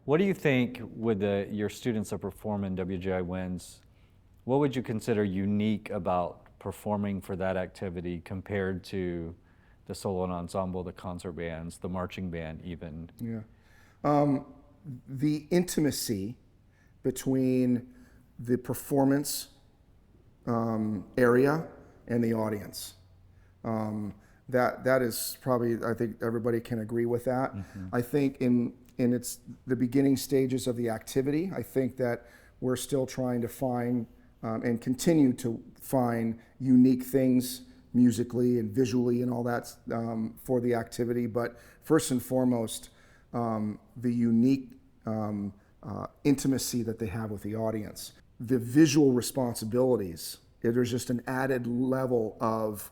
What do you think with your students that perform in WGI Winds, what would you consider unique about performing for that activity compared to the solo and ensemble, the concert bands, the marching band even? Yeah. The intimacy between the performance area and the audience. That is probably, I think everybody can agree with that. I think in its the beginning stages of the activity, I think that we're still trying to find and continue to find unique things musically and visually and all that for the activity. But first and foremost, the unique intimacy that they have with the audience. The visual responsibilities, there's just an added level of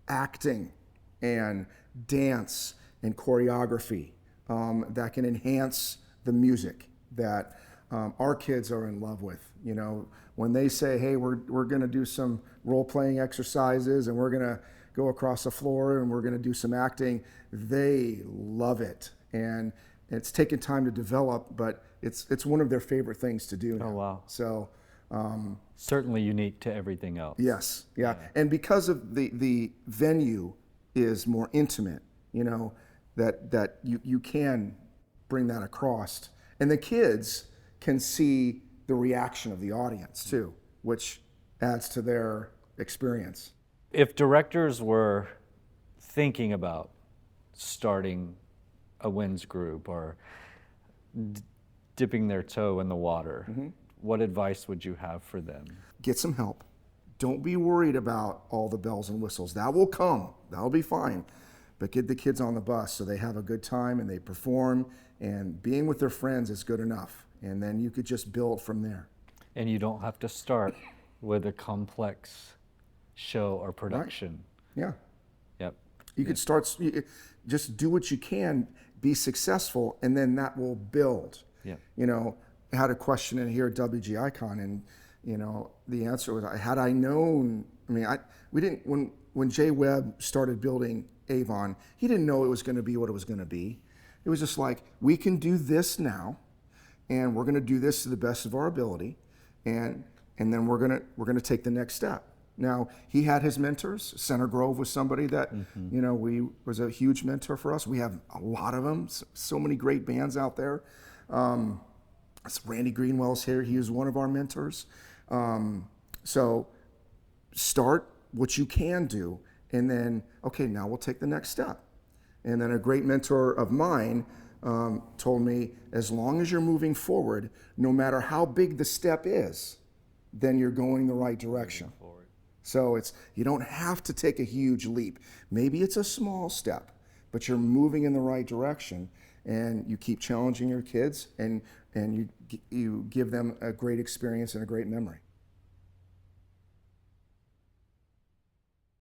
acting and dance and choreography that can enhance the music that our kids are in love with. You know, when they say, hey, we're going to do some role-playing exercises and we're going to go across the floor and we're going to do some acting, they love it. And it's taken time to develop, but it's one of their favorite things to do now. Oh, wow. So certainly unique to everything else. yes, yeah. And because of the venue is more intimate, you know, that you can bring that across. And the kids can see the reaction of the audience too, which adds to their experience. If directors were thinking about starting a winds group or dipping their toe in the water, what advice would you have for them? Get some help. Don't be worried about all the bells and whistles. That will come. That'll be fine. But get the kids on the bus so they have a good time and they perform, and being with their friends is good enough. And then you could just build from there. And you don't have to start with a complex show or production. Right. Yeah. Yep. You could start, just do what you can, be successful, and then that will build. Yep. You know, I had a question in here at WGI Con, and you know, the answer was, had I known, I mean, we didn't, when Jay Webb started building Avon, he didn't know it was going to be what it was going to be. It was just like, we can do this now, and we're going to do this to the best of our ability, and then we're going to take the next step. Now, he had his mentors. Center Grove was somebody that, you know, was a huge mentor for us. We have a lot of them, so many great bands out there. Randy Greenwell's here. He was one of our mentors. So start what you can do, and then, okay, now we'll take the next step. And then a great mentor of mine told me, as long as you're moving forward, no matter how big the step is, then you're going the right direction. So you don't have to take a huge leap. Maybe it's a small step, but you're moving in the right direction, and you keep challenging your kids, and you give them a great experience and a great memory.